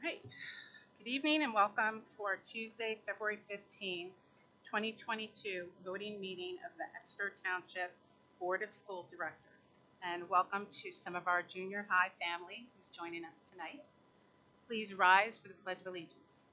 Great. Good evening and welcome to our Tuesday, February 15, 2022 voting meeting of the Exeter Township Board of School Directors. And welcome to some of our junior high family who's joining us tonight. Please rise for the Pledge of Allegiance.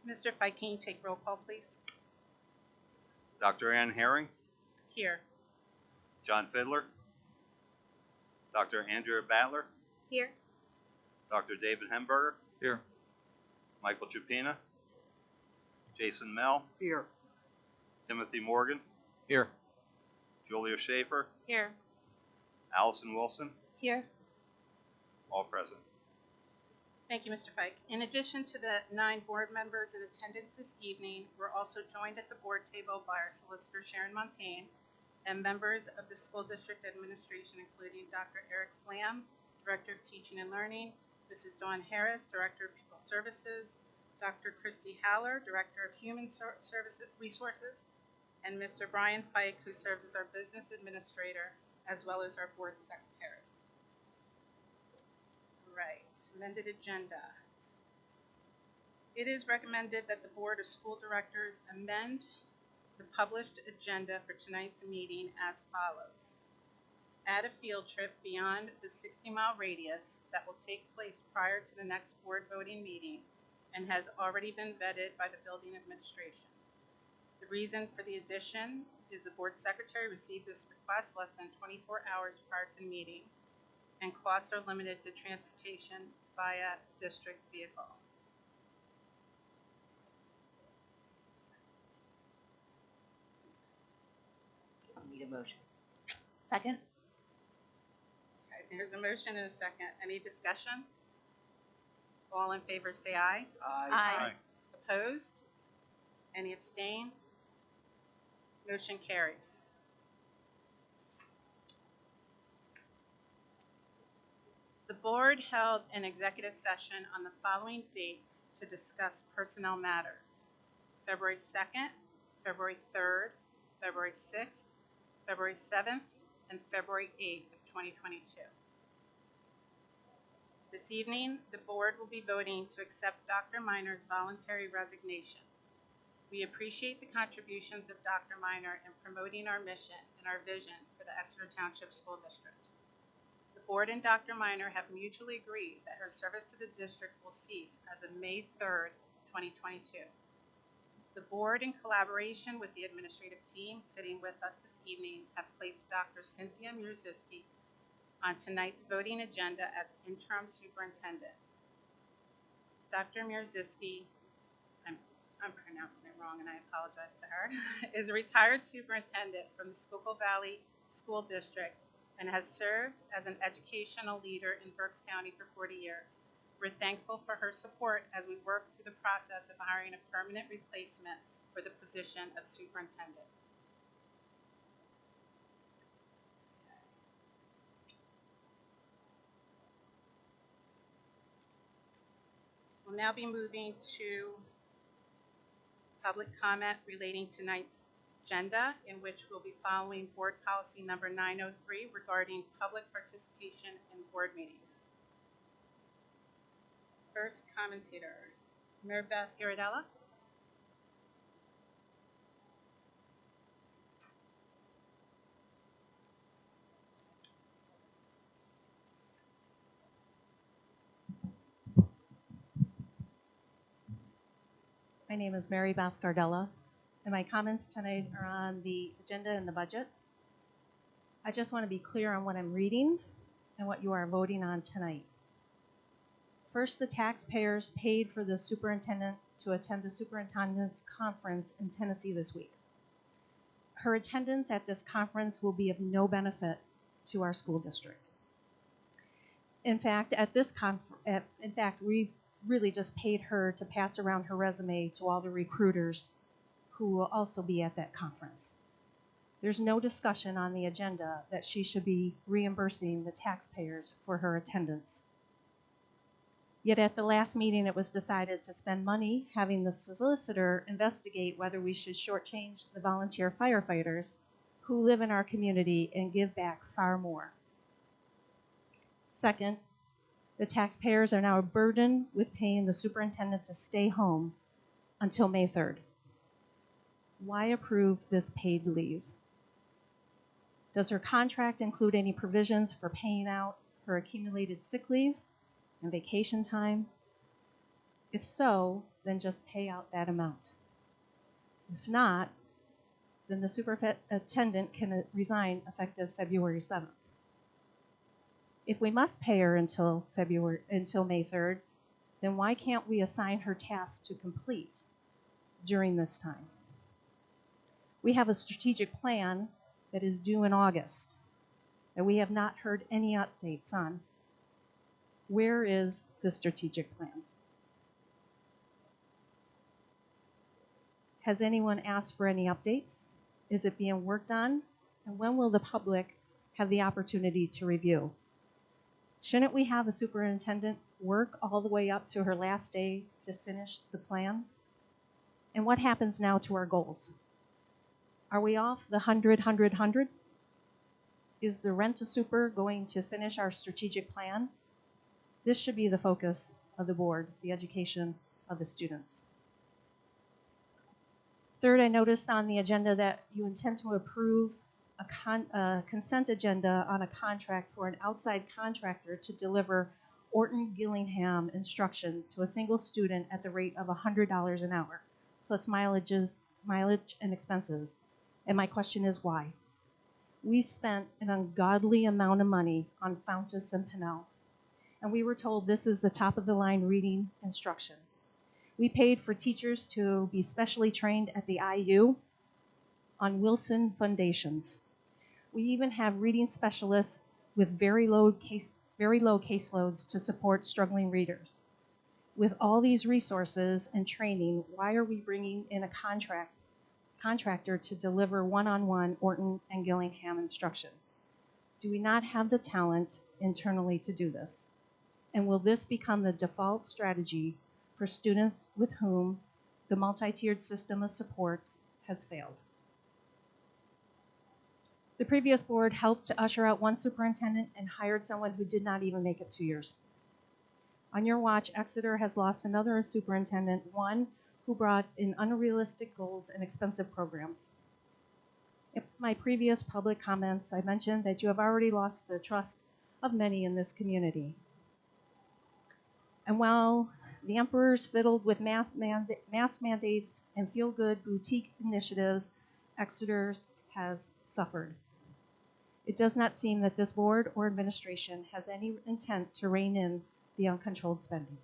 Mr. Fike, can you take roll call, please? Dr. Ann Herring, Here. John Fiddler, Dr. Andrea Battler, Here. Dr. David Hemberger, Here. Michael Chupina, Jason Mell, Here. Timothy Morgan, Here. Julia Schaefer, Here. Allison Wilson, Here. all present. Thank you, Mr. Fike. In addition to the 9 board members in attendance this evening, we're also joined at the board table by our solicitor, Sharon Montaigne, and members of the school district administration, including Dr. Eric Flam, Director of Teaching and Learning, Mrs. Dawn Harris, Director of Pupil Services, Dr. Christy Haller, Director of Human Resources, and Mr. Brian Fike, who serves as our business administrator, as well as our board secretary. Right, amended agenda. It is recommended that the Board of School Directors amend the published agenda for tonight's meeting as follows. Add a field trip beyond the 60-mile radius that will take place prior to the next board voting meeting and has already been vetted by the building administration. The reason for the addition is the board secretary received this request less than 24 hours prior to the meeting, and costs are limited to transportation via district vehicle. Need a motion. Second. Okay, there's a motion and a second. Any discussion? All in favor say aye. Aye. Opposed? Any abstain? Motion carries. The board held an executive session on the following dates to discuss personnel matters: February 2nd, February 3rd, February 6th, February 7th, and February 8th of 2022. This evening, the board will be voting to accept Dr. Minor's voluntary resignation. We appreciate the contributions of Dr. Minor in promoting our mission and our vision for the Exeter Township School District. The board and Dr. Minor have mutually agreed that her service to the district will cease as of May 3rd, 2022. The board, in collaboration with the administrative team sitting with us this evening, have placed Dr. Cynthia Murziski on tonight's voting agenda as Interim Superintendent. Dr. Murziski, I'm pronouncing it wrong and I apologize to her, is a retired superintendent from the Schuylkill Valley School District and has served as an educational leader in Berks County for 40 years. We're thankful for her support as we work through the process of hiring a permanent replacement for the position of superintendent. We'll now be moving to public comment relating to tonight's agenda, in which we'll be following board policy number 903 regarding public participation in board meetings. First commentator, Mary Beth Iridella. My name is Mary Beth Gardella, and my comments tonight are on the agenda and the budget. I just want to be clear on what I'm reading and what you are voting on tonight. First, the taxpayers paid for the superintendent to attend the superintendent's conference in Tennessee this week. Her attendance at this conference will be of no benefit to our school district. In fact, we really just paid her to pass around her resume to all the recruiters who will also be at that conference. There's no discussion on the agenda that she should be reimbursing the taxpayers for her attendance. Yet at the last meeting, it was decided to spend money having the solicitor investigate whether we should shortchange the volunteer firefighters who live in our community and give back far more. Second, the taxpayers are now burdened with paying the superintendent to stay home until May 3rd. Why approve this paid leave? Does her contract include any provisions for paying out her accumulated sick leave and vacation time? If so, then just pay out that amount. If not, then the superintendent can resign effective February 7th. If we must pay her until May 3rd, then why can't we assign her tasks to complete during this time? We have a strategic plan that is due in August that we have not heard any updates on. Where is the strategic plan? Has anyone asked for any updates? Is it being worked on? And when will the public have the opportunity to review? Shouldn't we have a superintendent work all the way up to her last day to finish the plan? And what happens now to our goals? Are we off the 100, 100, 100? Is the rent-a-super going to finish our strategic plan? This should be the focus of the board, the education of the students. Third, I noticed on the agenda that you intend to approve a consent agenda on a contract for an outside contractor to deliver Orton Gillingham instruction to a single student at the rate of $100 an hour, plus mileage and expenses. And my question is why? We spent an ungodly amount of money on Fountas and Pinnell, and we were told this is the top of the line reading instruction. We paid for teachers to be specially trained at the IU on Wilson foundations. We even have reading specialists with very low caseloads to support struggling readers. With all these resources and training, why are we bringing in a contractor to deliver one-on-one Orton and Gillingham instruction? Do we not have the talent internally to do this? And will this become the default strategy for students with whom the multi-tiered system of supports has failed? The previous board helped to usher out one superintendent and hired someone who did not even make it 2 years. On your watch, Exeter has lost another superintendent, one who brought in unrealistic goals and expensive programs. In my previous public comments, I mentioned that you have already lost the trust of many in this community. And while the emperors fiddled with mask mandates and feel-good boutique initiatives, Exeter has suffered. It does not seem that this board or administration has any intent to rein in the uncontrolled spending.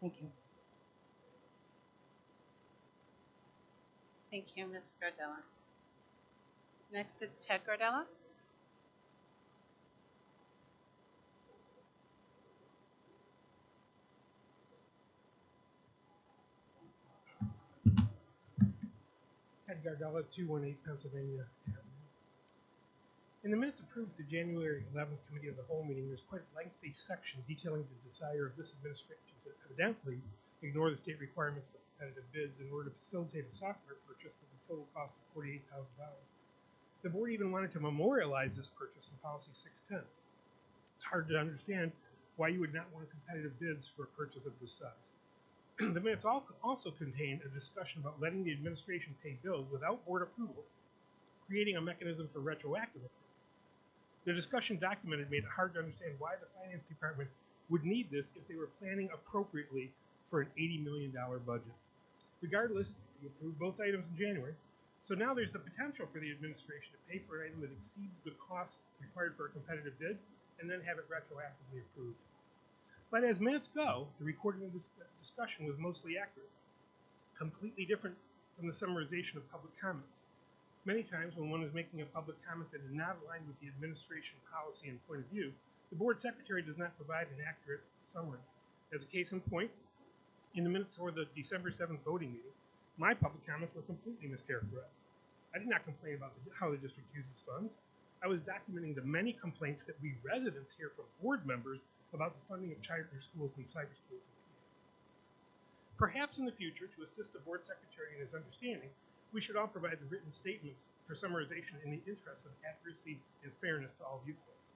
Thank you. Thank you, Ms. Gardella. Next is Ted Gardella. Ted Gardella, 218 Pennsylvania Avenue. In the minutes approved at the January 11th Committee of the Whole meeting, there's quite a lengthy section detailing the desire of this administration to evidently ignore the state requirements for competitive bids in order to facilitate a software purchase with a total cost of $48,000. The board even wanted to memorialize this purchase in Policy 610. It's hard to understand why you would not want competitive bids for a purchase of this size. The minutes also contain a discussion about letting the administration pay bills without board approval, creating a mechanism for retroactive approval. The discussion documented made it hard to understand why the finance department would need this if they were planning appropriately for an $80 million budget. Regardless, we approved both items in January, so now there's the potential for the administration to pay for an item that exceeds the cost required for a competitive bid and then have it retroactively approved. But as minutes go, the recording of this discussion was mostly accurate, completely different from the summarization of public comments. Many times when one is making a public comment that is not aligned with the administration policy and point of view, the board secretary does not provide an accurate summary. As a case in point, in the minutes for the December 7th voting meeting, my public comments were completely mischaracterized. I did not complain about how the district uses funds. I was documenting the many complaints that we residents hear from board members about the funding of charter schools and cyber schools. Perhaps in the future, to assist the board secretary in his understanding, we should all provide the written statements for summarization in the interest of accuracy and fairness to all viewpoints.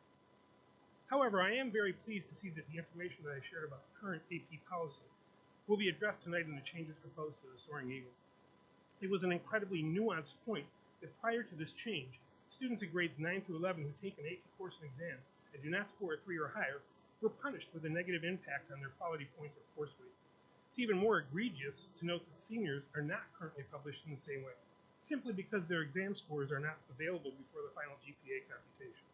However, I am very pleased to see that the information that I shared about the current AP policy will be addressed tonight in the changes proposed to the Soaring Eagle. It was an incredibly nuanced point that prior to this change, students in grades 9 through 11 who take an AP course and exam and do not score a 3 or higher were punished with a negative impact on their quality points or course weight. It's even more egregious to note that seniors are not currently published in the same way, simply because their exam scores are not available before the final GPA computation.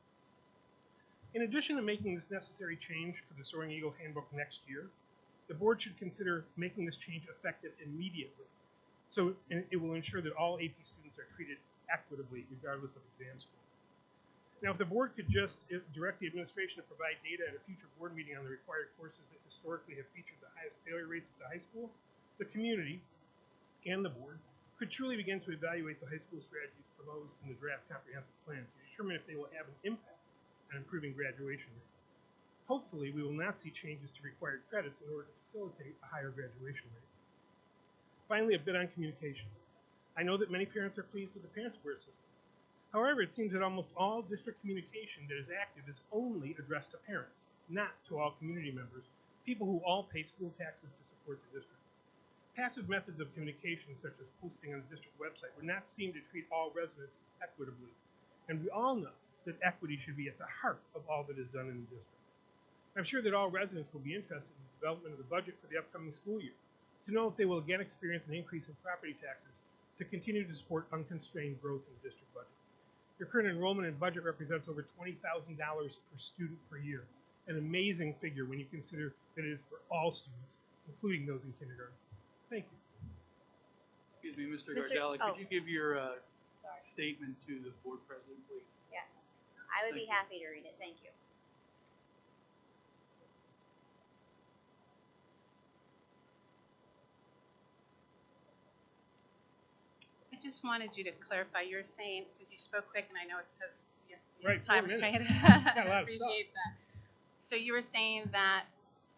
In addition to making this necessary change for the Soaring Eagle Handbook next year, the board should consider making this change effective immediately, so it will ensure that all AP students are treated equitably regardless of exam score. Now, if the board could just direct the administration to provide data at a future board meeting on the required courses that historically have featured the highest failure rates at the high school, the community and the board could truly begin to evaluate the high school strategies proposed in the draft comprehensive plan to determine if they will have an impact on improving graduation rate. Hopefully, we will not see changes to required credits in order to facilitate a higher graduation rate. Finally, a bit on communication. I know that many parents are pleased with the Parent Square system. However, it seems that almost all district communication that is active is only addressed to parents, not to all community members, people who all pay school taxes to support the district. Passive methods of communication, such as posting on the district website, would not seem to treat all residents equitably. And we all know that equity should be at the heart of all that is done in the district. I'm sure that all residents will be interested in the development of the budget for the upcoming school year, to know if they will again experience an increase in property taxes to continue to support unconstrained growth in the district budget. Your current enrollment and budget represents over $20,000 per student per year, an amazing figure when you consider that it is for all students, including those in kindergarten. Thank you. Excuse me, Mr. Gardella, could you give your statement to the board president, please? Yes, I would be Thank you. happy to read it. Thank you. I just wanted you to clarify, you're saying, because you spoke quick, and I know it's because you Right, have time 4 restraint. minutes. Got a lot of Appreciate that. So you were saying that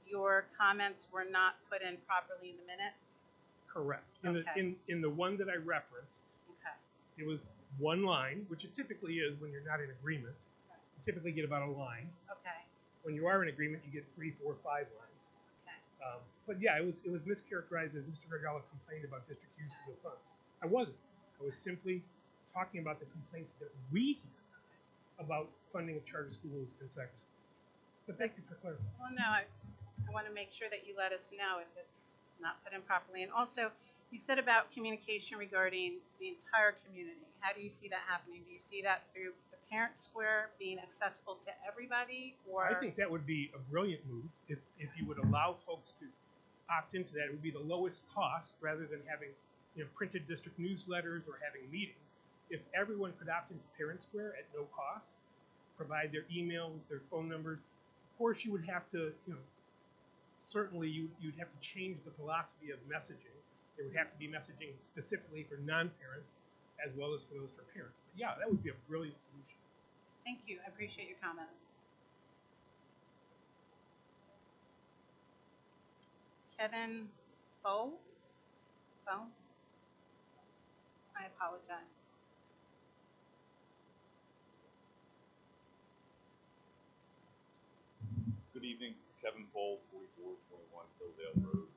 your comments were not put in properly in the minutes? Correct. Okay. In the one that I referenced, Okay. it was one line, which it typically is when you're not in agreement. You typically get about a line. Okay. When you are in agreement, you get 3, 4, 5 lines. Okay. But yeah, it was mischaracterized as Mr. Gardella complained about district uses of funds. I wasn't. I was simply talking about the complaints that we hear about funding of charter schools and cyber schools. But thank you for clarifying. Well, no, I want to make sure that you let us know if it's not put in properly. And also, you said about communication regarding the entire community. How do you see that happening? Do you see that through the Parent Square being accessible to everybody, or? I think that would be a brilliant move if you would allow folks to opt into that. It would be the lowest cost rather than having printed district newsletters or having meetings. If everyone could opt into Parent Square at no cost, provide their emails, their phone numbers, of course you would have to, certainly you'd have to change the philosophy of messaging. There would have to be messaging specifically for non-parents as well as for those for parents. But yeah, that would be a brilliant solution. Thank you. I appreciate your comment. Kevin Bowe? I apologize. Good evening, Kevin Bowl, 4421 Hilldale Road.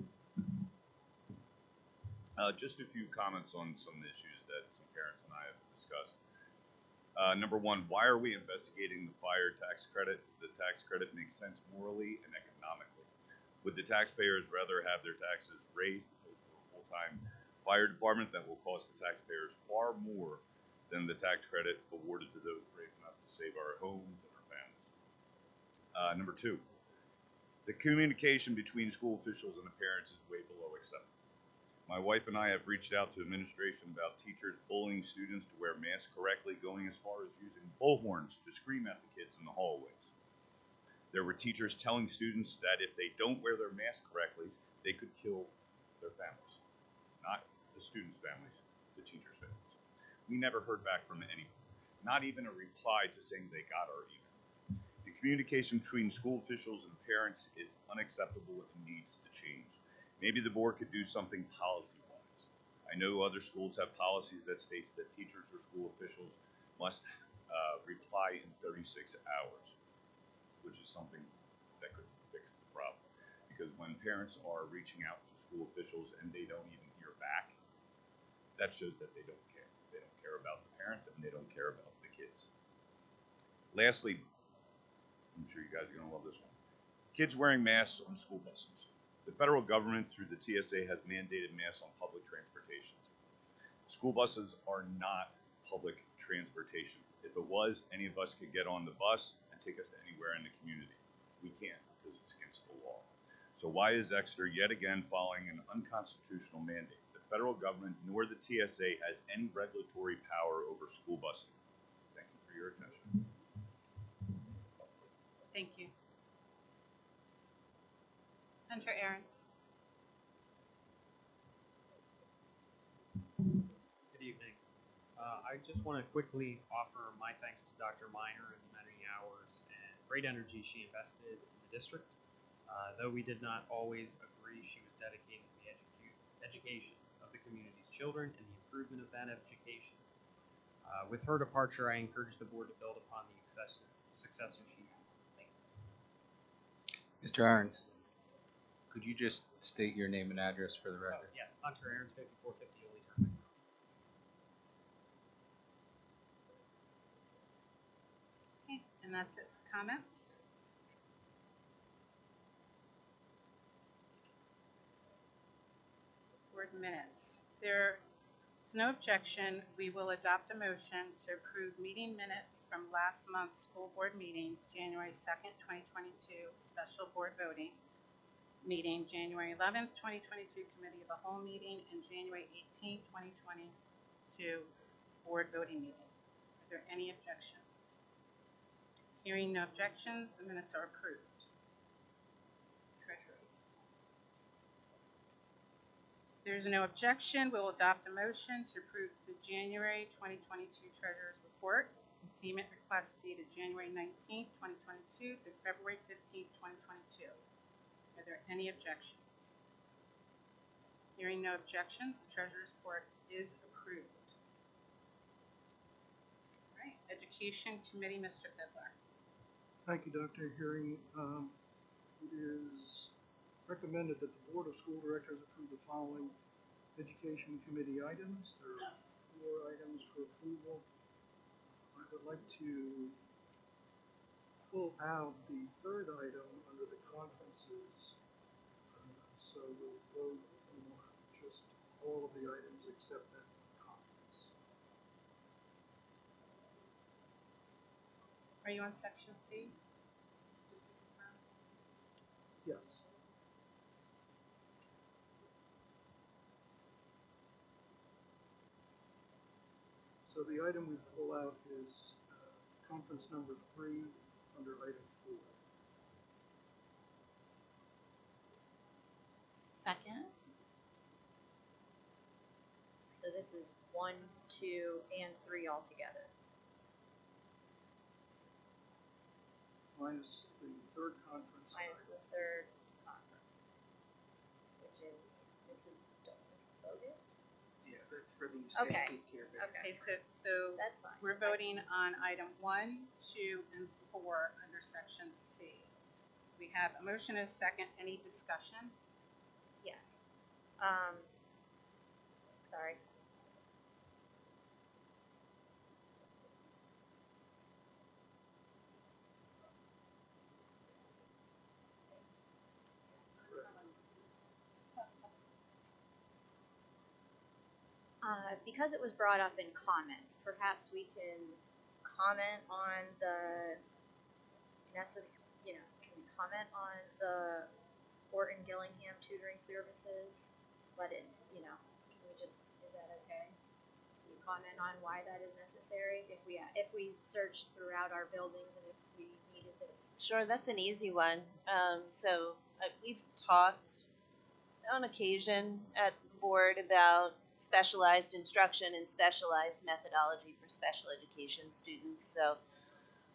Just a few comments on some issues that some parents and I have discussed. Number one, why are we investigating the fire tax credit? The tax credit makes sense morally and economically. Would the taxpayers rather have their taxes raised for a full-time fire department that will cost the taxpayers far more than the tax credit awarded to those brave enough to save our homes and our families? Number two, the communication between school officials and the parents is way below acceptable. My wife and I have reached out to administration about teachers bullying students to wear masks correctly, going as far as using bullhorns to scream at the kids in the hallways. There were teachers telling students that if they don't wear their mask correctly, they could kill their families. Not the students' families, the teachers' families. We never heard back from anyone. Not even a reply to saying they got our email. The communication between school officials and parents is unacceptable and needs to change. Maybe the board could do something policy-wise. I know other schools have policies that states that teachers or school officials must reply in 36 hours, which is something that could fix the problem. Because when parents are reaching out to school officials and they don't even hear back, that shows that they don't care. They don't care about the parents and they don't care about the kids. Lastly, I'm sure you guys are going to love this one. Kids wearing masks on school buses. The federal government, through the TSA, has mandated masks on public transportation. School buses are not public transportation. If it was, any of us could get on the bus and take us to anywhere in the community. We can't because it's against the law. So why is Exeter yet again following an unconstitutional mandate? The federal government nor the TSA has any regulatory power over school busing. Thank you for your attention. Thank you. Hunter Ahrens. Good evening. I just want to quickly offer my thanks to Dr. Miner and the many hours and great energy she invested in the district. Though we did not always agree, she was dedicated to the education of the community's children and the improvement of that education. With her departure, I encourage the board to build upon the successor she had. Thank you. Mr. Ahrens, could you just state your name and address for the Oh, record? yes, Hunter Ahrens, 5450 Ole Turnpike. Okay, and that's it for comments. Board minutes. There is no objection. We will adopt a motion to approve meeting minutes from last month's school board meetings, January 2nd, 2022, special board voting meeting, January 11th, 2022, committee of the whole meeting, and January 18th, 2022, board voting meeting. Are there any objections? Hearing no objections, the minutes are approved. Treasury. If there is no objection, we will adopt a motion to approve the January 2022 Treasurer's Report. Payment request dated January 19th, 2022 through February 15th, 2022. Are there any objections? Hearing no objections, the Treasurer's Report is approved. All right, Education Committee, Mr. Fiddler. Thank you, Dr. Hearing. It is recommended that the Board of School Directors approve the following Education Committee items. There are 4 items for approval. I would like to pull out the 3rd item under the conferences. So we'll vote on just all of the items except that conference. Are you on section C? Just to confirm. Yes. So the item we pull out is conference number 3 under item 4. Second. So this is 1, 2, and 3 all together. Minus the 3rd conference. Minus the 3rd conference, which is Mrs. Bogus. Yeah, that's for the Okay. safety care. Okay, Okay, so that's fine. we're voting on item 1, 2, and 4 under section C. We have a motion and a second. Any discussion? Yes. Sorry. Because it was brought up in comments, perhaps we can comment on the can we comment on the Orton Gillingham tutoring services? Let it, can we just, is that okay? Can you comment on why that is necessary? If we searched throughout our buildings and if we needed this. Sure, that's an easy one. We've talked on occasion at the board about specialized instruction and specialized methodology for special education students. So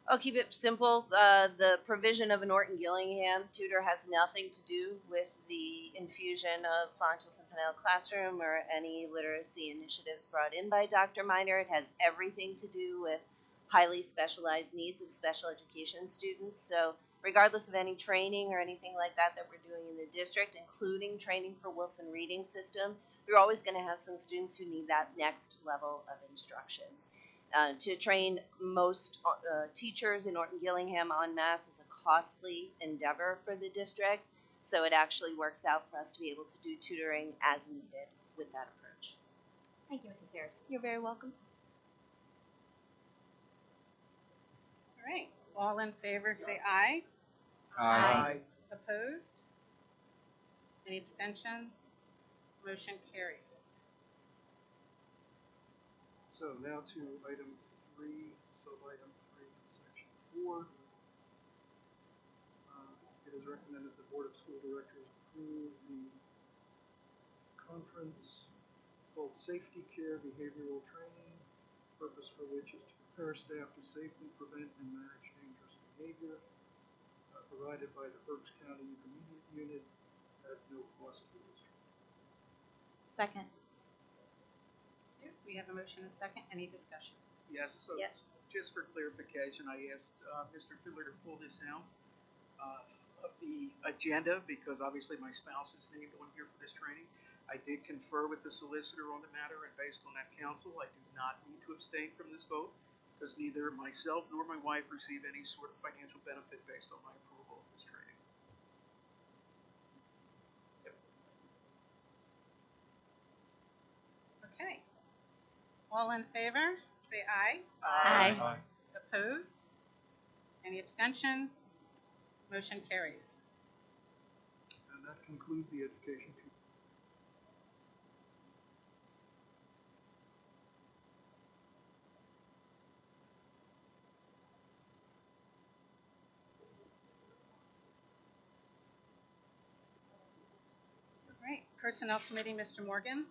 I'll keep it simple. The provision of a Norton Gillingham tutor has nothing to do with the infusion of Fontes and Pinnell Classroom or any literacy initiatives brought in by Dr. Miner. It has everything to do with highly specialized needs of special education students. So regardless of any training or anything like that we're doing in the district, including training for Wilson Reading System, you're always going to have some students who need that next level of instruction. To train most teachers in Norton Gillingham en masse is a costly endeavor for the district, so it actually works out for us to be able to do tutoring as needed with that approach. Thank you, Mrs. Harris. You're very welcome. All right, all in favor say aye. Aye. Opposed? Any abstentions? Motion carries. So now to item 3, sub-item 3, section 4. It is recommended the Board of School Directors approve the conference called Safety Care Behavioral Training, purpose for which is to prepare staff to safely prevent and manage dangerous behavior, provided by the Berks County Intermediate Unit at no cost to the district. Second. We have a motion and a second. Any discussion? Yes, so Yes. just for clarification, I asked Mr. Fiddler to pull this out of the agenda because obviously my spouse is named on here for this training. I did confer with the solicitor on the matter, and based on that counsel, I do not need to abstain from this vote because neither myself nor my wife receive any sort of financial benefit based on my approval of this training. Okay. All in favor, say aye. Aye. Opposed? Any abstentions? Motion carries. And that concludes the education piece. All right, Personnel Committee, Mr. Morgan.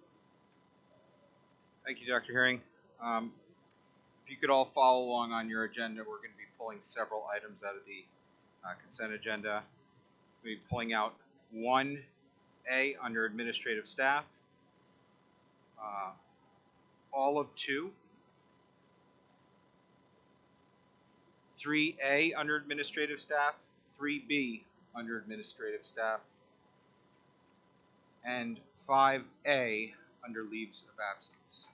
Thank you, Dr. Herring. If you could all follow along on your agenda, we're going to be pulling several items out of the consent agenda. We'll be pulling out 1A under administrative staff, all of 2, 3A under administrative staff, 3B under administrative staff, and 5A under leaves of absence.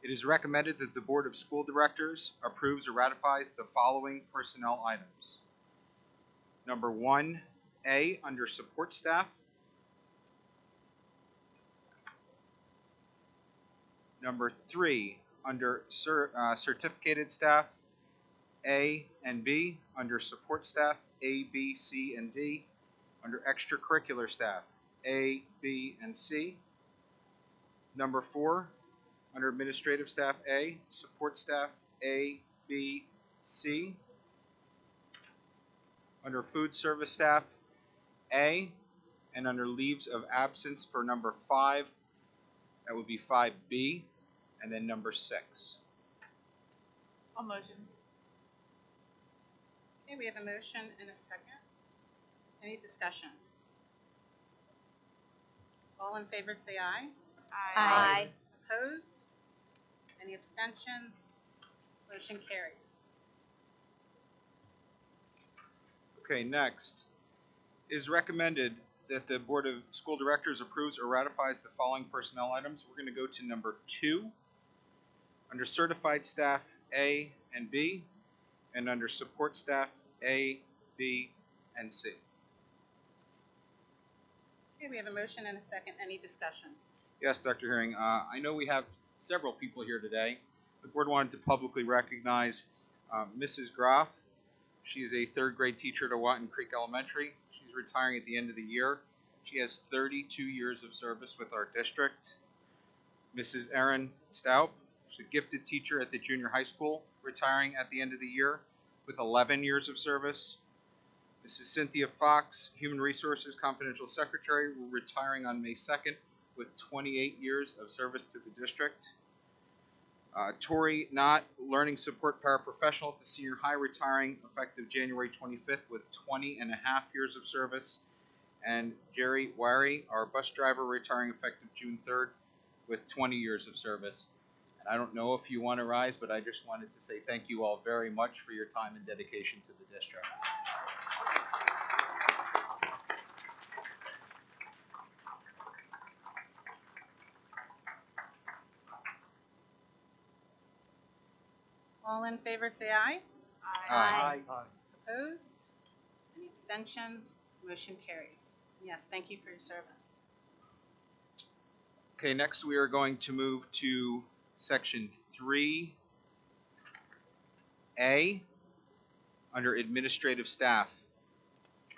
It is recommended that the Board of School Directors approves or ratifies the following personnel items. Number 1A under support staff. Number 3 under certificated staff, A and B. Under support staff, A, B, C, and D. Under extracurricular staff, A, B, and C. Number 4 under administrative staff, A, support staff, A, B, C. Under food service staff, A, and under leaves of absence for number 5, that would be 5B, and then number 6. I'll motion. Okay, we have a motion and a second. Any discussion? All in favor say aye. Aye. Opposed? Any abstentions? Motion carries. Okay, next. It is recommended that the Board of School Directors approves or ratifies the following personnel items. We're going to go to number 2. Under certified staff, A and B, and under support staff, A, B, and C. Okay, we have a motion and a second. Any discussion? Yes, Dr. Herring. I know we have several people here today. The board wanted to publicly recognize Mrs. Groff. She's a third grade teacher at Watton Creek Elementary. She's retiring at the end of the year. She has 32 years of service with our district. Mrs. Erin Staup, she's a gifted teacher at the junior high school, retiring at the end of the year with 11 years of service. Mrs. Cynthia Fox, Human Resources Confidential Secretary, retiring on May 2nd with 28 years of service to the district. Tori Knott, Learning Support Paraprofessional at the Senior High, retiring effective January 25th with 20 and a half years of service. And Jerry Wary, our bus driver, retiring effective June 3rd with 20 years of service. And I don't know if you want to rise, but I just wanted to say thank you all very much for your time and dedication to the district. All in favor say aye. Aye. Opposed? Any abstentions? Motion carries. Yes, thank you for your service. Okay, next we are going to move to section 3A under administrative staff.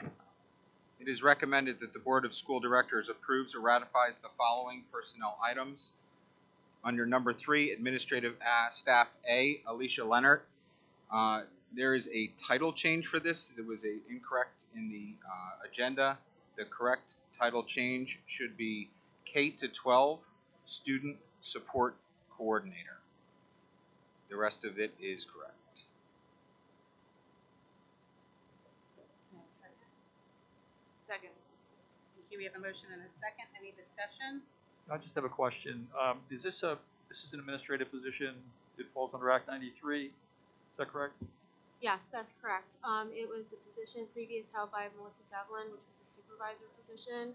It is recommended that the Board of School Directors approves or ratifies the following personnel items. Under number 3, administrative staff A, Alicia Leonard. There is a title change for this. There was an incorrect in the agenda. The correct title change should be K-12 Student Support Coordinator. The rest of it is correct. Second. Thank you. We have a motion and a second. Any discussion? I just have a question. This is an administrative position. It falls under Act 93. Is that correct? Yes, that's correct. It was the position previous held by Melissa Devlin, which was the supervisor position.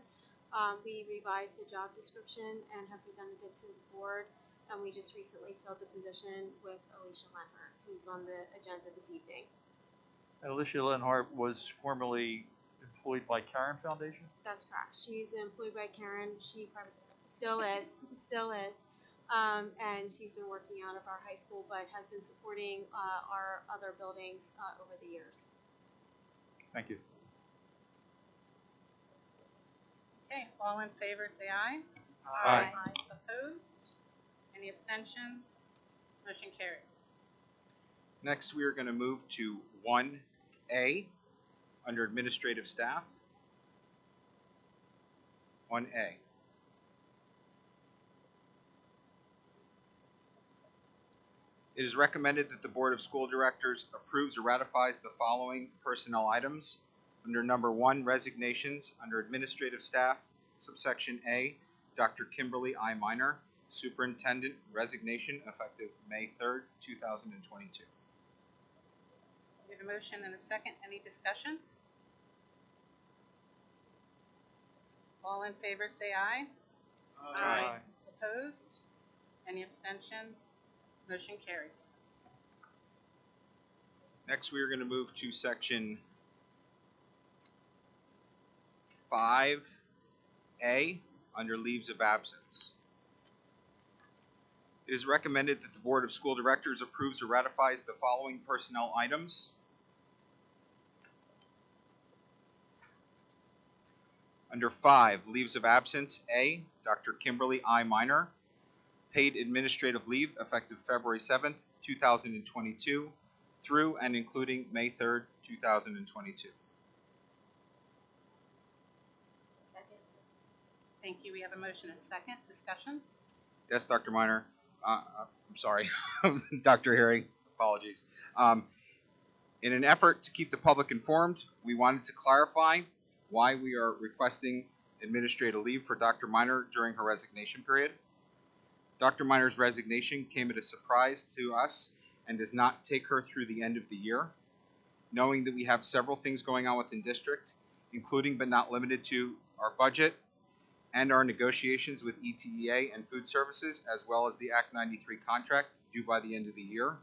We revised the job description and have presented it to the board, and we just recently filled the position with Alicia Lenhart, who's on the agenda this evening. And Alicia Lenhart was formerly employed by Karen Foundation? That's correct. She's employed by Karen. She probably still is. And she's been working out of our high school, but has been supporting our other buildings over the years. Thank you. Okay, all in favor say aye. Aye. Opposed? Any abstentions? Motion carries. Next, we are going to move to 1A under administrative staff. 1A. It is recommended that the Board of School Directors approves or ratifies the following personnel items. Under number 1, resignations. Under administrative staff, subsection A, Dr. Kimberly I. Minor, Superintendent, resignation effective May 3rd, 2022. We have a motion and a second. Any discussion? All in favor say aye. Aye. Opposed? Any abstentions? Motion carries. Next, we are going to move to section 5A under leaves of absence. It is recommended that the Board of School Directors approves or ratifies the following personnel items. Under 5, leaves of absence, A, Dr. Kimberly I. Minor, paid administrative leave effective February 7th, 2022 through and including May 3rd, 2022. Second. Thank you. We have a motion and second. Discussion? Yes, Dr. Minor. I'm sorry, Dr. Herring. Apologies. In an effort to keep the public informed, we wanted to clarify why we are requesting administrative leave for Dr. Minor during her resignation period. Dr. Minor's resignation came as a surprise to us and does not take her through the end of the year. Knowing that we have several things going on within district, including but not limited to our budget and our negotiations with ETEA and food services, as well as the Act 93 contract due by the end of the year,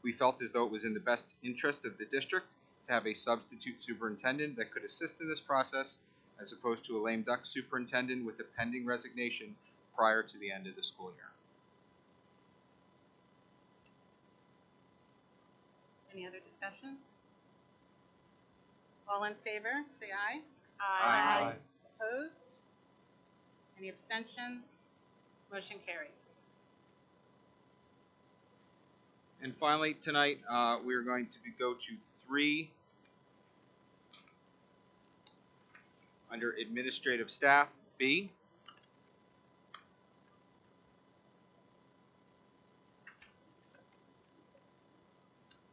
we felt as though it was in the best interest of the district to have a substitute superintendent that could assist in this process, as opposed to a lame duck superintendent with a pending resignation prior to the end of the school year. Any other discussion? All in favor, say aye. Aye. Opposed? Any abstentions? Motion carries. And finally, tonight, we are going to go to Under administrative staff, B.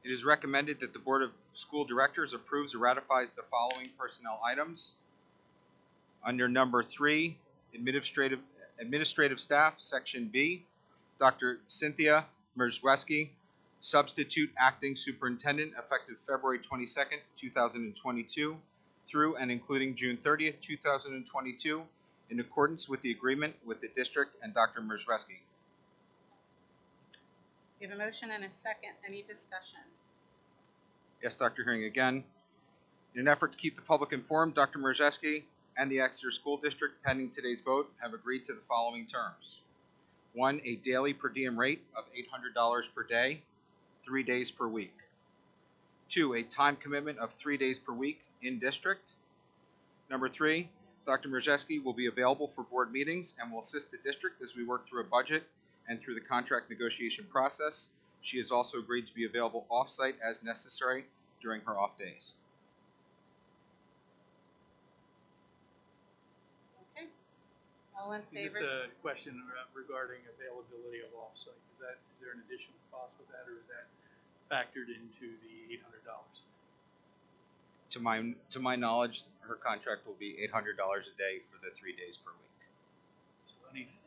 It is recommended that the Board of School Directors approves or ratifies the following personnel items. Under number 3, administrative staff, section B, Dr. Cynthia Merzweski, substitute acting superintendent, effective February 22nd, 2022, through and including June 30th, 2022, in accordance with the agreement with the district and Dr. Merzweski. We have a motion and a second. Any discussion? Yes, Dr. Hearing again. In an effort to keep the public informed, Dr. Merzweski and the Exeter School District, pending today's vote, have agreed to the following terms. 1, a daily per diem rate of $800 per day, 3 days per week. 2, a time commitment of 3 days per week in district. Number 3, Dr. Merzweski will be available for board meetings and will assist the district as we work through a budget and through the contract negotiation process. She has also agreed to be available off-site as necessary during her off days. Okay. All in favor? Just a question regarding availability of offsite. Is there an additional cost with that, or is that factored into the $800? To my knowledge, her contract will be $800 a day for the 3 days per week. So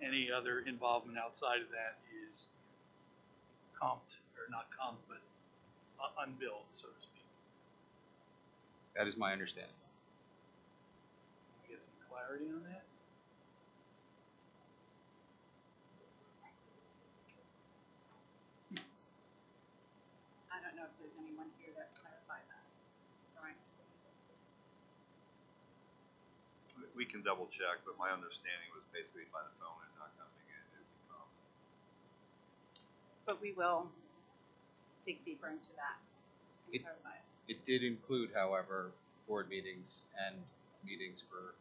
any other involvement outside of that is comped, or not comped, but unbilled, so to speak. That is my understanding. Can we get some clarity on that? I don't know if there's anyone here that clarified that. Right. We can double check, but my understanding was basically by the phone and not coming in. It would come. But we will dig deeper into that and clarify it. It did include, however, board meetings and meetings for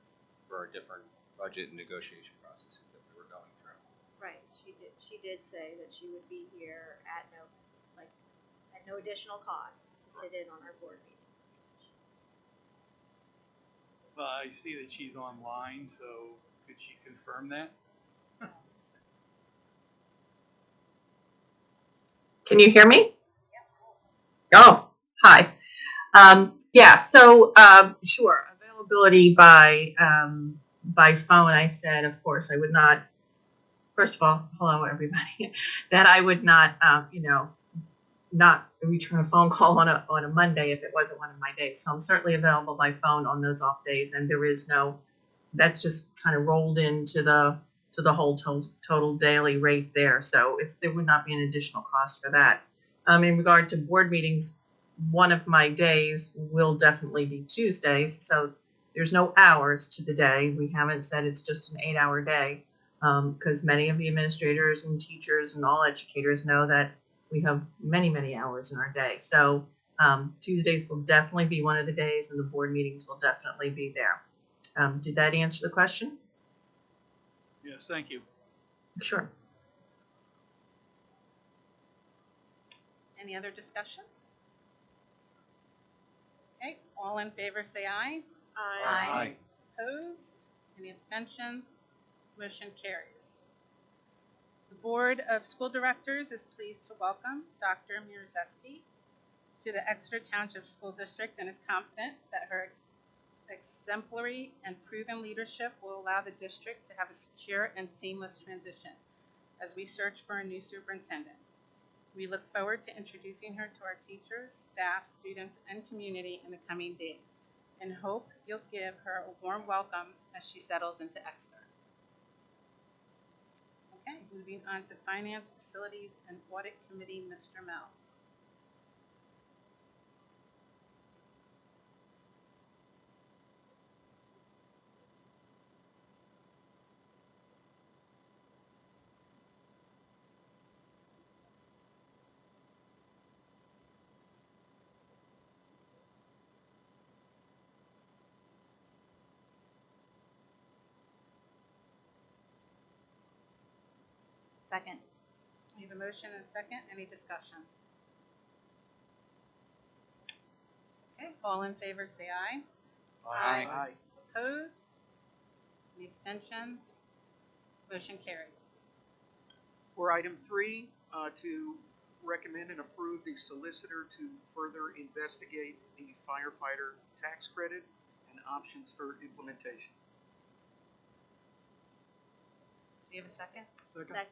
our different budget and negotiation processes that we were going through. Right, she did say that she would be here at no additional cost to sit in on our board meetings and such. Well, I see that she's online, so could she confirm that? Can you hear me? Oh, hi. Yeah, so sure, availability by phone. I said, of course, I would not. First of all, hello everybody. That I would not, not return a phone call on a Monday if it wasn't one of my days. So I'm certainly available by phone on those off days, and there is no. That's just kind of rolled into the whole total daily rate there. So there would not be an additional cost for that. In regard to board meetings, one of my days will definitely be Tuesdays. So there's no hours to the day. We haven't said it's just an 8-hour day, because many of the administrators and teachers and all educators know that we have many, many hours in our day. So Tuesdays will definitely be one of the days, and the board meetings will definitely be there. Did that answer the question? Yes, thank you. Sure. Any other discussion? Okay, all in favor say aye. Aye. Opposed? Any abstentions? Motion carries. The Board of School Directors is pleased to welcome Dr. Merzweski to the Exeter Township School District and is confident that her exemplary and proven leadership will allow the district to have a secure and seamless transition as we search for a new superintendent. We look forward to introducing her to our teachers, staff, students, and community in the coming days, and hope you'll give her a warm welcome as she settles into Exeter. Okay, moving on to Finance, Facilities, and Audit Committee, Mr. Mel. Second. We have a motion and a second. Any discussion? Okay, all in favor say aye. Aye. opposed? Any abstentions? Motion carries. For item 3, to recommend and approve the solicitor to further investigate the firefighter tax credit and options for implementation. Do you have a second? Second.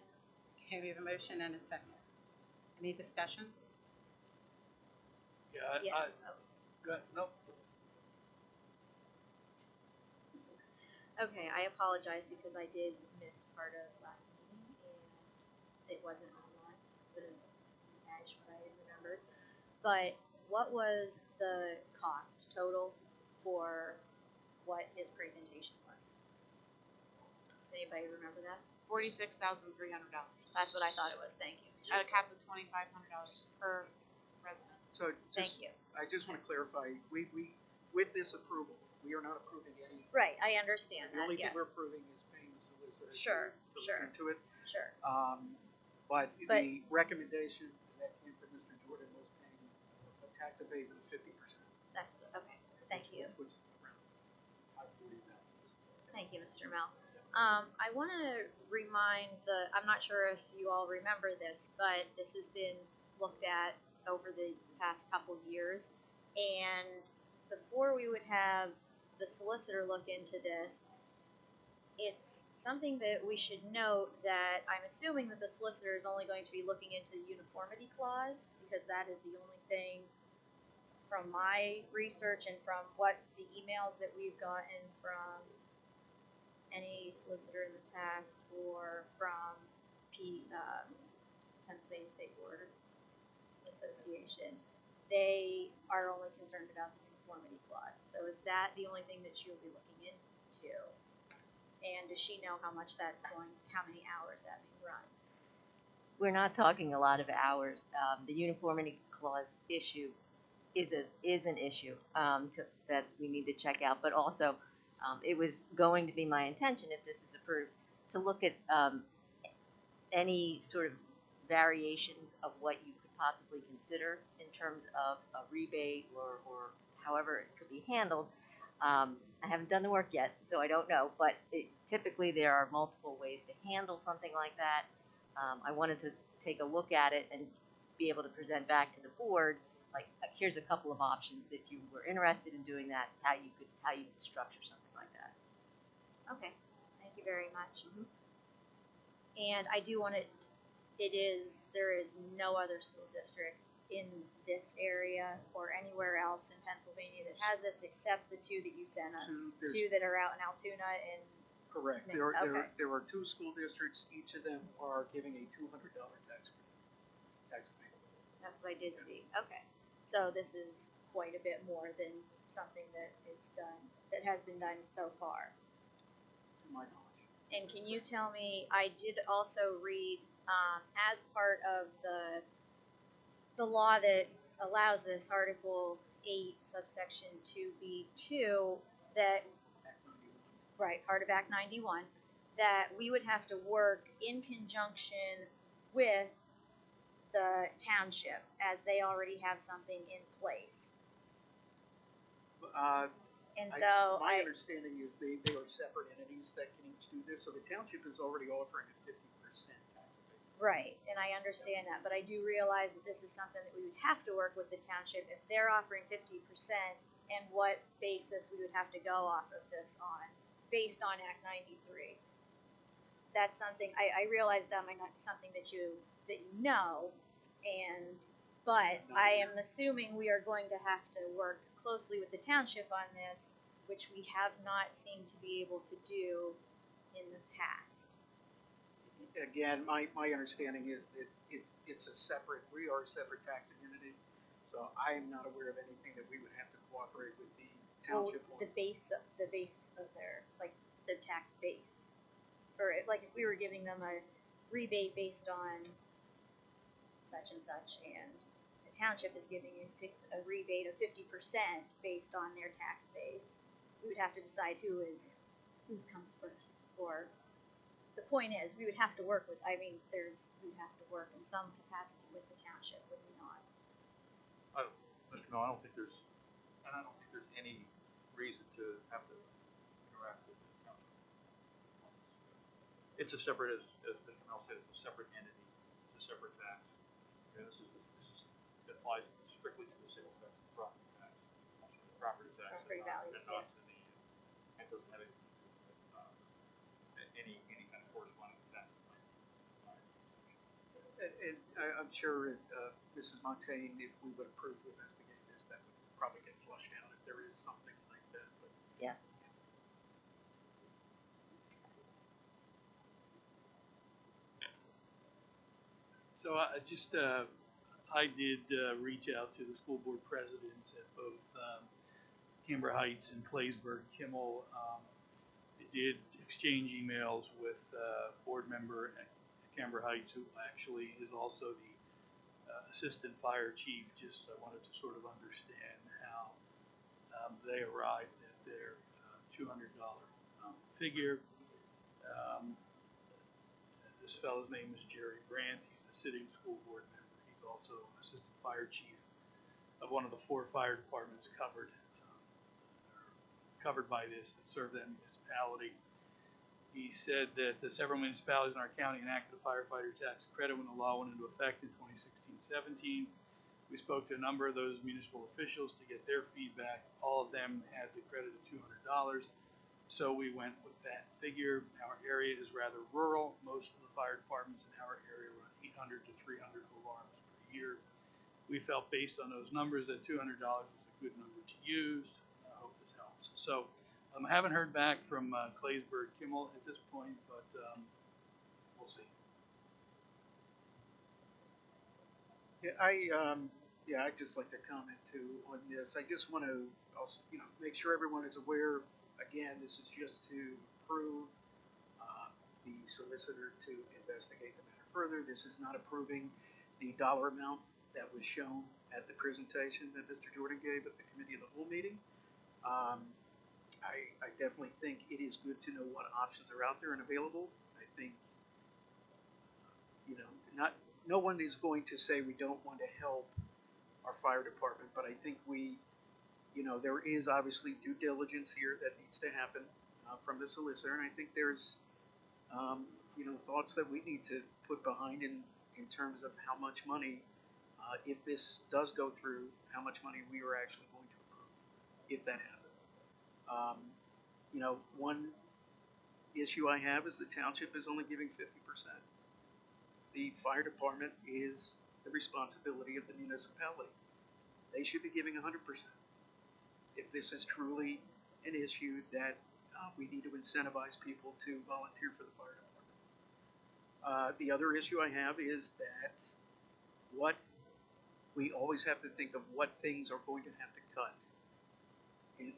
Okay, we have a motion and a second. Any discussion? Yeah, Yeah. nope. Okay, I apologize because I did miss part of last meeting and it wasn't online, so I couldn't manage what I had remembered. But what was the cost total for what his presentation was? Can anybody remember that? $46,300. That's what I thought it was, thank you. At a cap of $2,500 per resident. So Thank just, you. I just want to clarify, we, with this approval, we are not approving any. Right, I understand The that, only thing yes. we're approving is paying the solicitor Sure, to sure. look into it. Sure. But But- the recommendation that came from Mr. Jordan was paying a tax abatement of 50%. That's, okay, thank you. Which is around $540,000. Thank you, Mr. Mel. I want to remind I'm not sure if you all remember this, but this has been looked at over the past couple years. And before we would have the solicitor look into this, it's something that we should note that I'm assuming that the solicitor is only going to be looking into the uniformity clause, because that is the only thing from my research and from what the emails that we've gotten from any solicitor in the past or from Pennsylvania State Board Association, they are only concerned about the uniformity clause. So is that the only thing that she'll be looking into? And does she know how much that's how many hours that may run? We're not talking a lot of hours. The uniformity clause issue is an issue that we need to check out, but also it was going to be my intention, if this is approved, to look at any sort of variations of what you could possibly consider in terms of a rebate or however it could be handled. I haven't done the work yet, so I don't know, but typically there are multiple ways to handle something like that. I wanted to take a look at it and be able to present back to the board, like, here's a couple of options if you were interested in doing that, how you could structure something like that. Okay, thank you very much. And I do want to, there is no other school district in this area or anywhere else in Pennsylvania that has this except the two that you sent us. Two that are out in Altoona and. Correct. Okay. There are 2 school districts. Each of them are giving a $200 tax payment. That's what I did see. Okay. So this is quite a bit more than something that has been done so far. To my knowledge. And can you tell me, I did also read, as part of the law that allows this, Article 8, subsection 2B2, that, right, part of Act 91, that we would have to work in conjunction with the township, as they already have something in place. And so my understanding is they are separate entities that can each do this. So the township is already offering a 50% tax abatement. Right, and I understand that, but I do realize that this is something that we would have to work with the township if they're offering 50%, and what basis we would have to go off of this on, based on Act 93. That's something I realize that might not be something that you know, but I am assuming we are going to have to work closely with the township on this, which we have not seemed to be able to do in the past. Again, my understanding is that we are a separate tax entity, so I am not aware of anything that we would have to cooperate with the township on. The base of their, like, the tax base. Or like if we were giving them a rebate based on such and such, and the township is giving a rebate of 50% based on their tax base, we would have to decide whose comes first. Or the point is, we would have to work with. We would have to work in some capacity with the township, would we not? Mr. Mel, I don't think there's any reason to have to it's a separate, as Mr. Mel said, it's a separate entity, it's a separate tax. And this it applies strictly to the sales tax and property tax, the property tax, Property value, and not to the, it doesn't have anything to do with any kind of corresponding tax that might be. And I'm sure, Mrs. Montaigne, if we would approve to investigate this, that would probably get flushed out if there is something like that, but. Yes. So I did reach out to the school board presidents at both Canberra Heights and Claysburg Kimmel. I did exchange emails with board member at Canberra Heights, who actually is also the assistant fire chief. Just I wanted to sort of understand how they arrived at their $200 figure. This fellow's name is Jerry Brandt. He's the sitting school board member. He's also assistant fire chief of one of the 4 fire departments covered by this that serve that municipality. He said that the several municipalities in our county enacted a firefighter tax credit when the law went into effect in 2016-17. We spoke to a number of those municipal officials to get their feedback. All of them had the credit of $200. So we went with that figure. Our area is rather rural. Most of the fire departments in our area run 800 to 300 alarms per year. We felt based on those numbers that $200 was a good number to use. I hope this helps. So I haven't heard back from Claysburg Kimmel at this point, but we'll see. Yeah, I'd just like to comment too on this. I just want to also, make sure everyone is aware. Again, this is just to approve the solicitor to investigate the matter further. This is not approving the dollar amount that was shown at the presentation that Mr. Jordan gave at the committee of the whole meeting. I definitely think it is good to know what options are out there and available. I think, no one is going to say we don't want to help our fire department, but I think there is obviously due diligence here that needs to happen from the solicitor, and I think there's, thoughts that we need to put behind in terms of how much money, if this does go through, how much money we are actually going to approve, if that happens. One issue I have is the township is only giving 50%. The fire department is the responsibility of the municipality. They should be giving 100%. If this is truly an issue that we need to incentivize people to volunteer for the fire department. The other issue I have is that we always have to think of what things are going to have to cut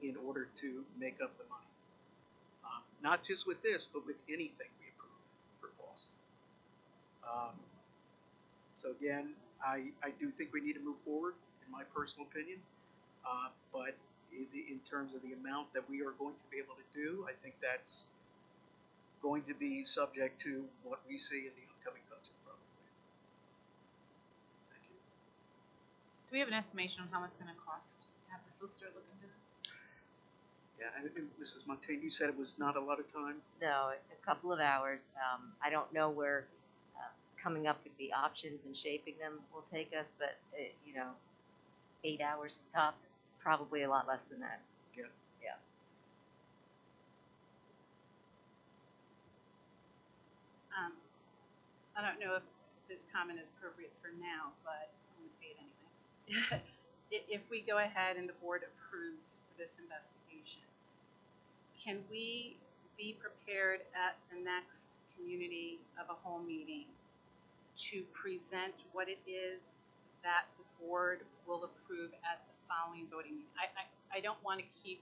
in order to make up the money. Not just with this, but with anything we approve for costs. So again, I do think we need to move forward, in my personal opinion. But in terms of the amount that we are going to be able to do, I think that's going to be subject to what we see in the upcoming budget, probably. Thank you. Do we have an estimation on how much it's going to cost to have the solicitor look into this? Yeah, and Mrs. Montaigne, you said it was not a lot of time. No, a couple of hours. I don't know where coming up with the options and shaping them will take us, but 8 hours tops, probably a lot less than that. Yeah. Yeah. I don't know if this comment is appropriate for now, but I'm going to say it anyway. If we go ahead and the board approves for this investigation, can we be prepared at the next community of a whole meeting to present what it is that the board will approve at the following voting meeting? I don't want to keep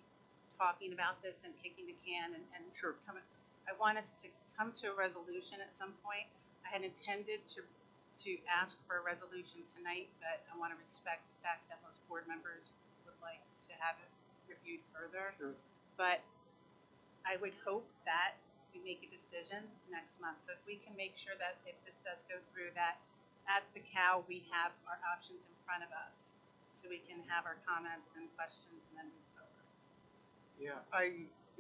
talking about this and kicking the can and Sure. I want us to come to a resolution at some point. I had intended to ask for a resolution tonight, but I want to respect the fact that most board members would like to have it reviewed further. Sure. But I would hope that we make a decision next month. So if we can make sure that if this does go through, that at the COW we have our options in front of us, so we can have our comments and questions and then move forward. Yeah,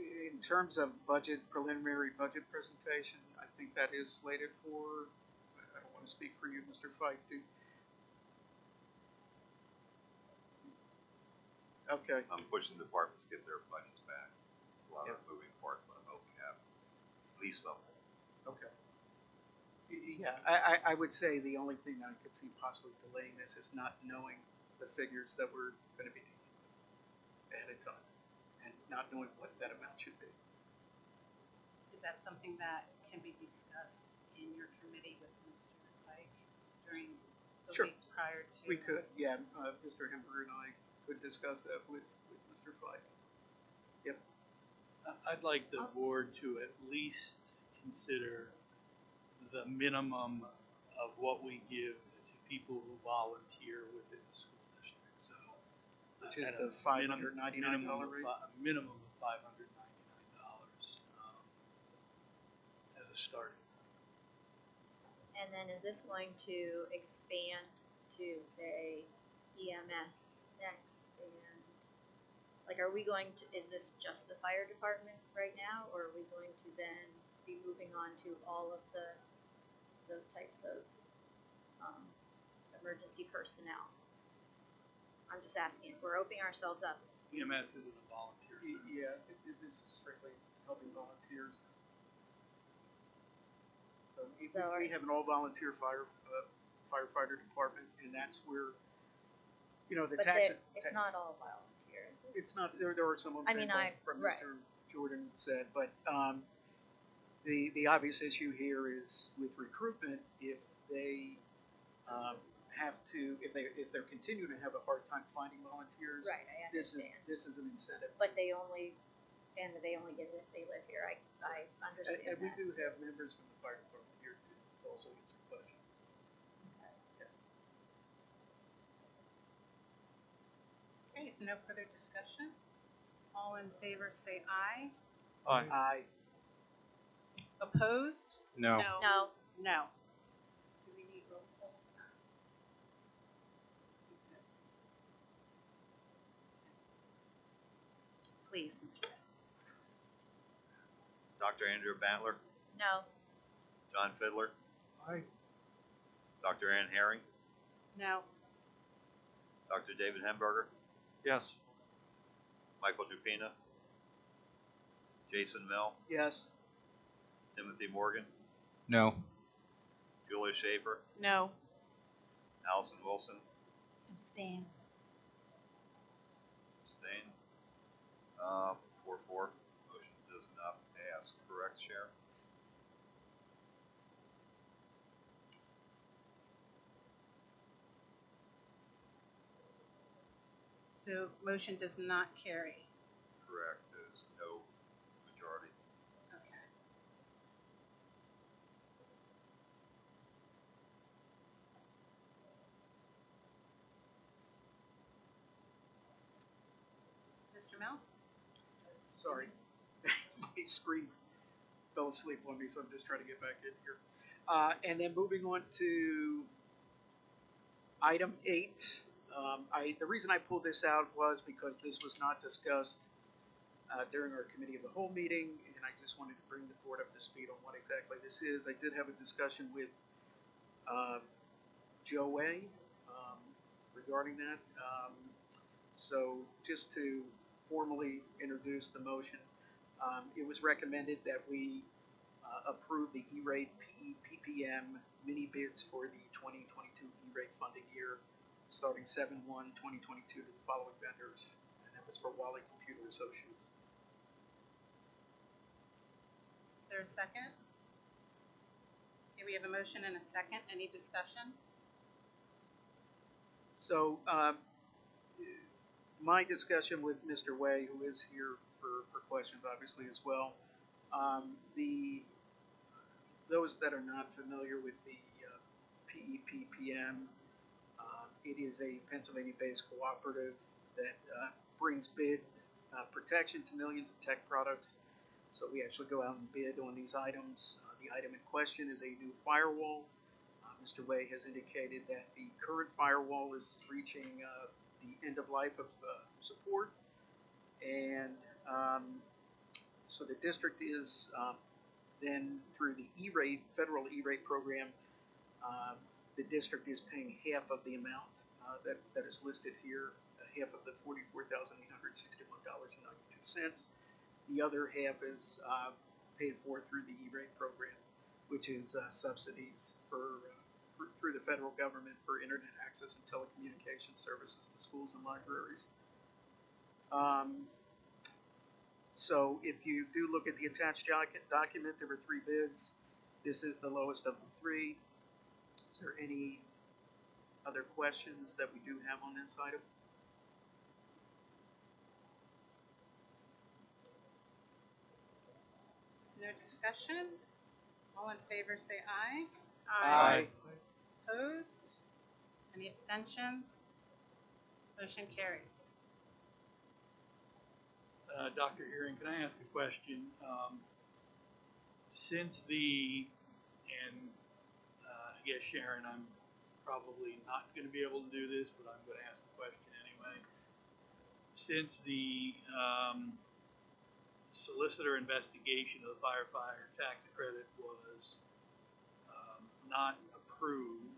In terms of preliminary budget presentation, I think that is slated for, I don't want to speak for you, Mr. Fike. Okay. I'm pushing the departments to get their budgets back. There's a lot of moving parts, but I'm hoping to have at least something. Okay. Yeah, I would say the only thing that I could see possibly delaying this is not knowing the figures that we're going to be dealing with ahead of time, and not knowing what that amount should be. Is that something that can be discussed in your committee with Mr. Pike during the Sure. weeks prior to? We could, yeah, Mr. Hember and I could discuss that with Mr. Fike. Yep. I'd like the board to at least consider the minimum of what we give to people who volunteer within the school district, so. Which is at a the $599 rate? A minimum of $599, as a start. And then is this going to expand to, say, EMS next? And, like, are we going to, is this just the fire department right now, or are we going to then be moving on to all of those types of emergency personnel? I'm just asking, we're opening ourselves up. EMS isn't a volunteer service. Yeah, this is strictly helping volunteers. So we have an all-volunteer firefighter department, and that's where, you know, the But tax. it's not all volunteer, is it? It's not. There are some. I mean, from right. Mr. Jordan said, but the obvious issue here is with recruitment. If they have to, if they're continuing to have a hard time finding volunteers, Right, I understand. This is an incentive. But they only get it if they live here. I understand And we that. do have members from the fire department here to also answer questions. Okay, if no further discussion, all in favor say aye. Aye. Aye. Opposed? No. No. No. Do we need roll call for that? Please, Mr. Ray. Dr. Andrew Bantler, No. John Fiddler, Aye. Dr. Ann Herring, No. Dr. David Hemberger, Yes. Michael Jupina, Jason Mill, Yes. Timothy Morgan, No. Julia Schaefer, No. Allison Wilson, Abstain. abstain. 4-4. Motion does not pass. Correct, Chair? So motion does not carry. Correct. Is no majority. Okay. Mr. Mel? Sorry. My screen fell asleep on me, so I'm just trying to get back in here. And then moving on to item 8. The reason I pulled this out was because this was not discussed during our committee of the whole meeting, and I just wanted to bring the board up to speed on what exactly this is. I did have a discussion with Joe A. Regarding that. So just to formally introduce the motion, it was recommended that we approve the E-rate PPM mini bids for the 2022 E-rate funding year, starting 7/1/2022 to the following vendors, and that was for Wally Computer Associates. Is there a second? Okay, we have a motion and a second. Any discussion? So my discussion with Mr. Way, who is here for questions obviously as well, those that are not familiar with the PEPPM, it is a Pennsylvania-based cooperative that brings bid protection to millions of tech products. So we actually go out and bid on these items. The item in question is a new firewall. Mr. Way has indicated that the current firewall is reaching the end of life of support, and So the district is then through the E-rate, federal E-rate program, the district is paying half of the amount that is listed here, half of the $44,861.92. The other half is paid for through the E-rate program, which is subsidies through the federal government for internet access and telecommunications services to schools and libraries. So if you do look at the attached document, there were 3 bids. This is the lowest of the 3. Is there any other questions that we do have on this item? No discussion? All in favor say aye. Aye. Opposed? Any abstentions? Motion carries. Dr. Hearing, can I ask a question? Since and I guess Sharon, I'm probably not going to be able to do this, but I'm going to ask the question anyway. Since the solicitor investigation of the firefighter tax credit was not approved,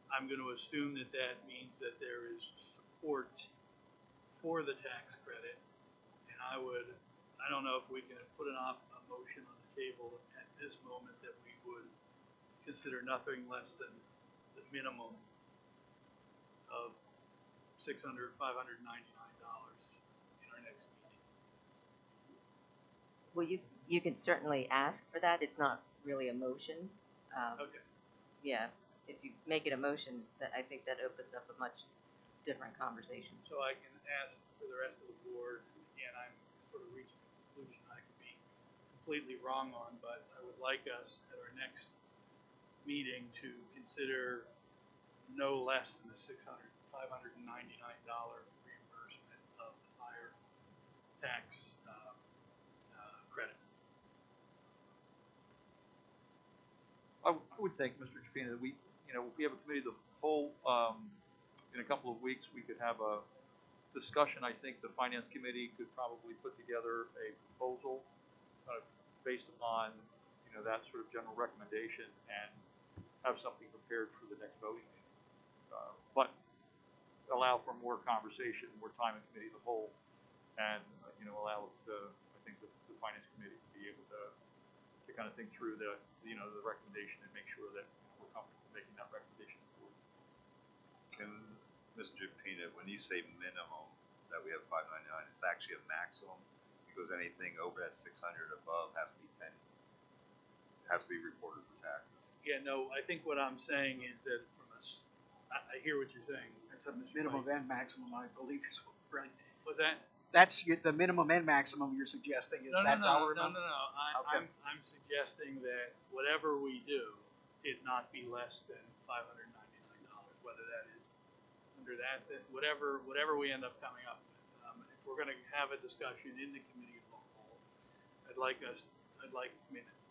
I'm going to assume that that means that there is support for the tax credit. And I don't know if we can put a motion on the table at this moment that we would consider nothing less than the minimum of $599 in our next meeting. Well, you can certainly ask for that. It's not really a motion. Okay. Yeah, if you make it a motion, I think that opens up a much different conversation. So I can ask for the rest of the board. Again, I'm sort of reaching a conclusion I could be completely wrong on, but I would like us at our next meeting to consider no less than the $599 reimbursement of the fire tax credit. I would think, Mr. Chapina, that if we have a committee of the whole, in a couple of weeks, we could have a discussion. I think the Finance Committee could probably put together a proposal based upon, that sort of general recommendation and have something prepared for the next voting meeting. But allow for more conversation, more time in committee of the whole, and, allow I think the Finance Committee to be able to kind of think through the recommendation and make sure that we're comfortable making that recommendation forward. Can, Mr. Pina, when you say minimum that we have 599, it's actually a maximum, because anything over that 600 above has to be reported for taxes. Yeah, no, I think what I'm saying is that I hear what you're saying. That's a minimum and maximum, I believe is right. Was that? That's the minimum and maximum you're suggesting is that dollar amount? No. I'm suggesting that whatever we do, it not be less than $599. Whether that is under that whatever we end up coming up with. If we're going to have a discussion in the committee of the whole,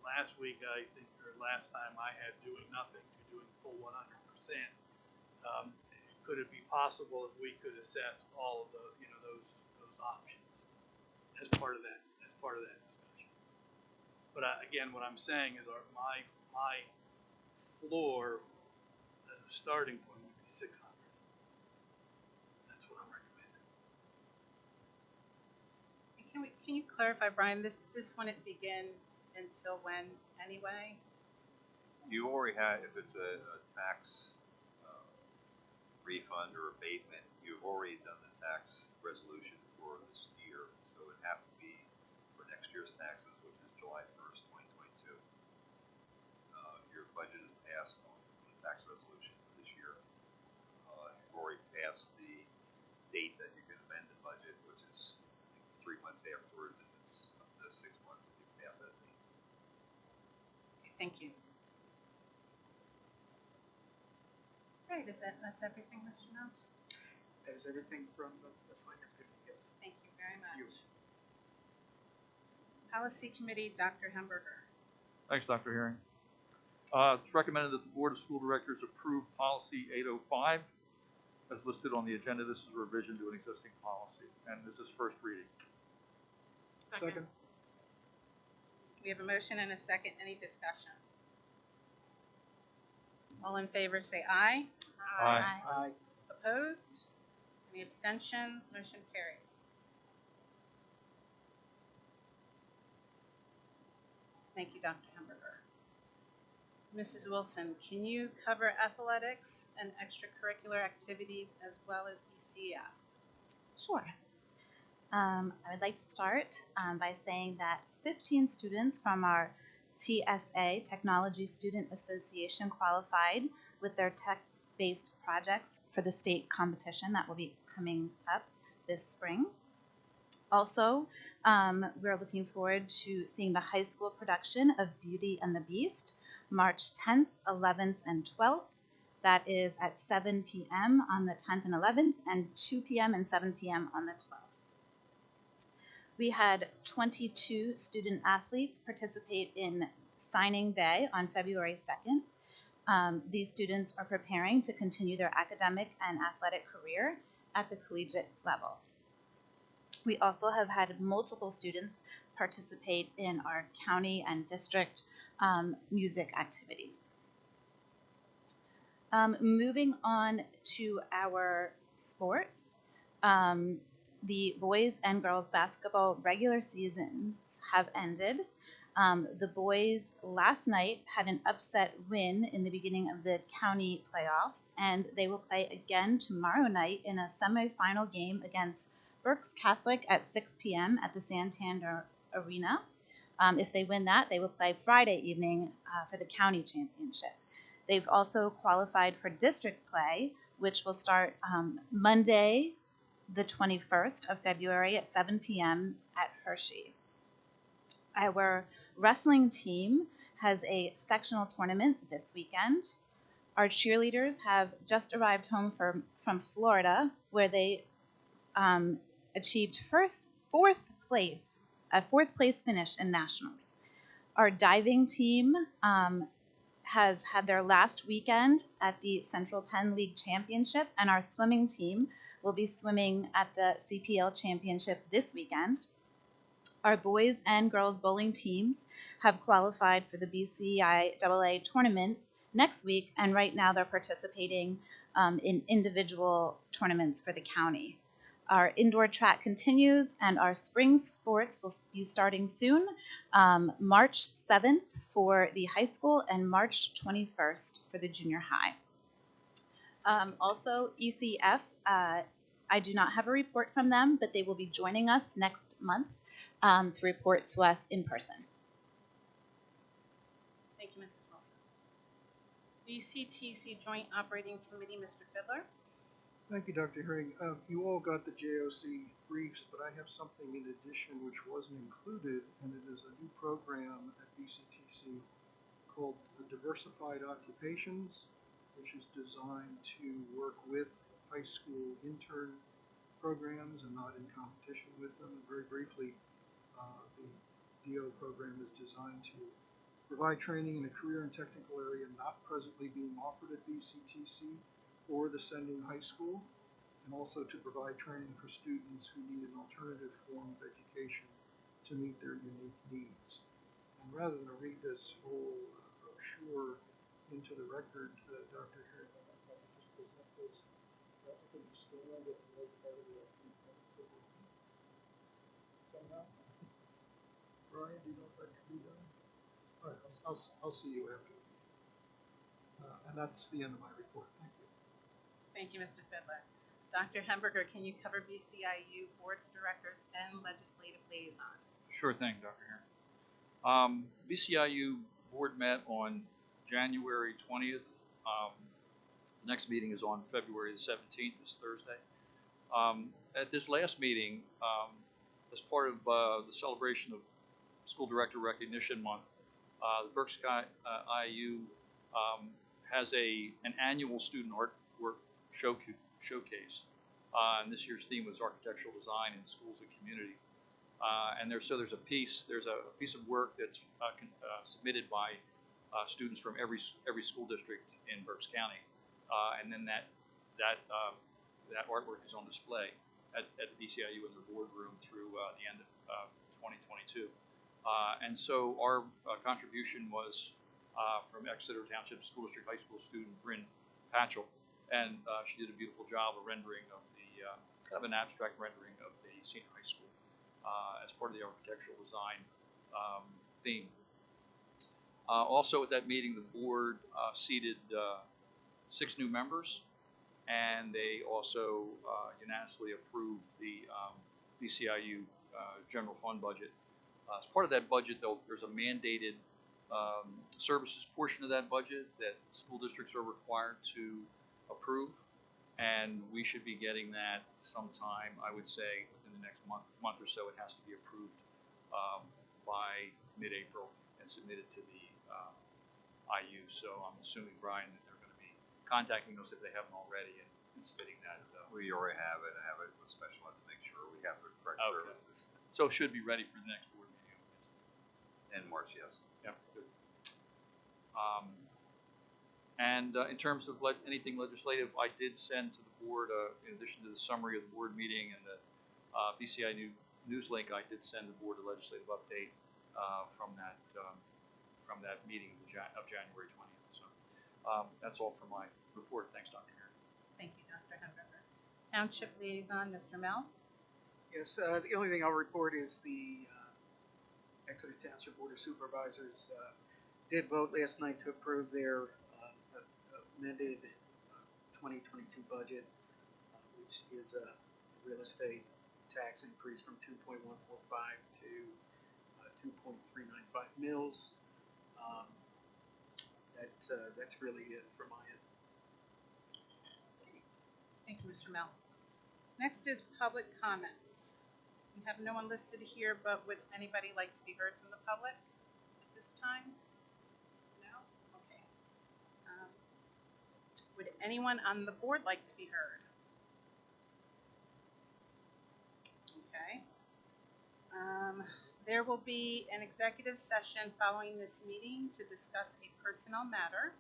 last week last time I had doing nothing to doing full 100%. Could it be possible if we could assess all of the those options as part of that discussion? But again, what I'm saying is my floor as a starting point would be 600. That's what I'm recommending. Can you clarify, Brian? This wouldn't begin until when anyway? You already had, if it's a tax refund or abatement, you've already done the tax resolution for this year, so it would have to be for next year's taxes, which is July 1st, 2022. Your budget is passed on the tax resolution for this year. You've already passed the date that you can amend the budget, which is 3 months afterwards, and it's up to 6 months if you pass that date. Okay, thank you. Right, that's everything, Mr. Knopf? That is everything from the Finance Committee, yes. Thank you very much. Policy Committee, Dr. Hamburger. Thanks, Dr. Herring. It's recommended that the Board of School Directors approve Policy 805 as listed on the agenda. This is a revision to an existing policy, and this is first reading. Second. We have a motion and a second. Any discussion? All in favor say aye. Aye. Aye. Opposed? Any abstentions? Motion carries. Thank you, Dr. Hamburger. Mrs. Wilson, can you cover athletics and extracurricular activities as well as ECF? Sure. I would like to start by saying that 15 students from our TSA, Technology Student Association, qualified with their tech-based projects for the state competition that will be coming up this spring. Also, we're looking forward to seeing the high school production of Beauty and the Beast, March 10th, 11th, and 12th. That is at 7 p.m. on the 10th and 11th, and 2 p.m. and 7 p.m. on the 12th. We had 22 student athletes participate in signing day on February 2nd. These students are preparing to continue their academic and athletic career at the collegiate level. We also have had multiple students participate in our county and district music activities. Moving on to our sports, the boys and girls basketball regular seasons have ended. The boys last night had an upset win in the beginning of the county playoffs, and they will play again tomorrow night in a semifinal game against Berks Catholic at 6 p.m. at the Santander Arena. If they win that, they will play Friday evening for the county championship. They've also qualified for district play, which will start Monday, the 21st of February at 7 p.m. at Hershey. Our wrestling team has a sectional tournament this weekend. Our cheerleaders have just arrived home from Florida, where they achieved fourth place finish in nationals. Our diving team has had their last weekend at the Central Penn League Championship, and our swimming team will be swimming at the CPL Championship this weekend. Our boys and girls bowling teams have qualified for the BCIAA tournament next week, and right now they're participating in individual tournaments for the county. Our indoor track continues, and our spring sports will be starting soon, March 7th for the high school and March 21st for the junior high. Also, ECF, I do not have a report from them, but they will be joining us next month to report to us in person. Thank you, Mrs. Wilson. BCTC Joint Operating Committee, Mr. Fiddler. Thank you, Dr. Herring. You all got the JOC briefs, but I have something in addition which wasn't included, and it is a new program at BCTC called the Diversified Occupations, which is designed to work with high school intern programs and not in competition with them. And very briefly, the DO program is designed to provide training in a career and technical area not presently being offered at BCTC or the sending high school, and also to provide training for students who need an alternative form of education to meet their unique needs. And rather than read this whole brochure into the record, Dr. Herring, I'd like to just present this. I can stand at the right part of the somehow. Brian, do you know if that can be done? All right, I'll see you after. And that's the end of my report. Thank you. Thank you, Mr. Fiddler. Dr. Hemberger, can you cover BCIU board of directors and legislative liaison? Sure thing, Dr. Herring. BCIU board met on January 20th. The next meeting is on February the 17th, this Thursday. At this last meeting, as part of the celebration of School Director Recognition Month, the Berks IU has an annual student artwork showcase. And this year's theme was architectural design in schools and community. And there's a piece of work that's submitted by students from every school district in Berks County, and then that artwork is on display at the BCIU in the boardroom through the end of 2022. And so our contribution was from Exeter Township School District High School student Bryn Patchell, and she did a beautiful job of rendering of the kind of an abstract rendering of the senior high school as part of the architectural design theme. Also at that meeting, the board seated 6 new members, and they also unanimously approved the BCIU general fund budget. As part of that budget, though, there's a mandated services portion of that budget that school districts are required to approve, and we should be getting that sometime, I would say, within the next month or so. It has to be approved by mid-April and submitted to the IU. So I'm assuming, Brian, that they're going to be contacting us if they haven't already and submitting that. We already have it. I have it with special ed to make sure we have the correct services. So it should be ready for the next board meeting. In March, yes. Yeah, good. And in terms of anything legislative, I did send to the board, in addition to the summary of the board meeting and the BCI news link, I did send the board a legislative update from that meeting of January 20th. So that's all for my report. Thanks, Dr. Herring. Thank you, Dr. Hemberger. Township Liaison, Mr. Mel. Yes, the only thing I'll report is the Exeter Township Board of Supervisors did vote last night to approve their amended 2022 budget, which is a real estate tax increase from 2.145 to 2.395 mils. That's really it for my end. Thank you, Mr. Mel. Next is public comments. We have no one listed here, but would anybody like to be heard from the public at this time? No? Okay. Would anyone on the board like to be heard? Okay. There will be an executive session following this meeting to discuss a personnel matter.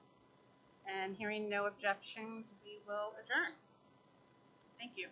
And hearing no objections, we will adjourn. Thank you.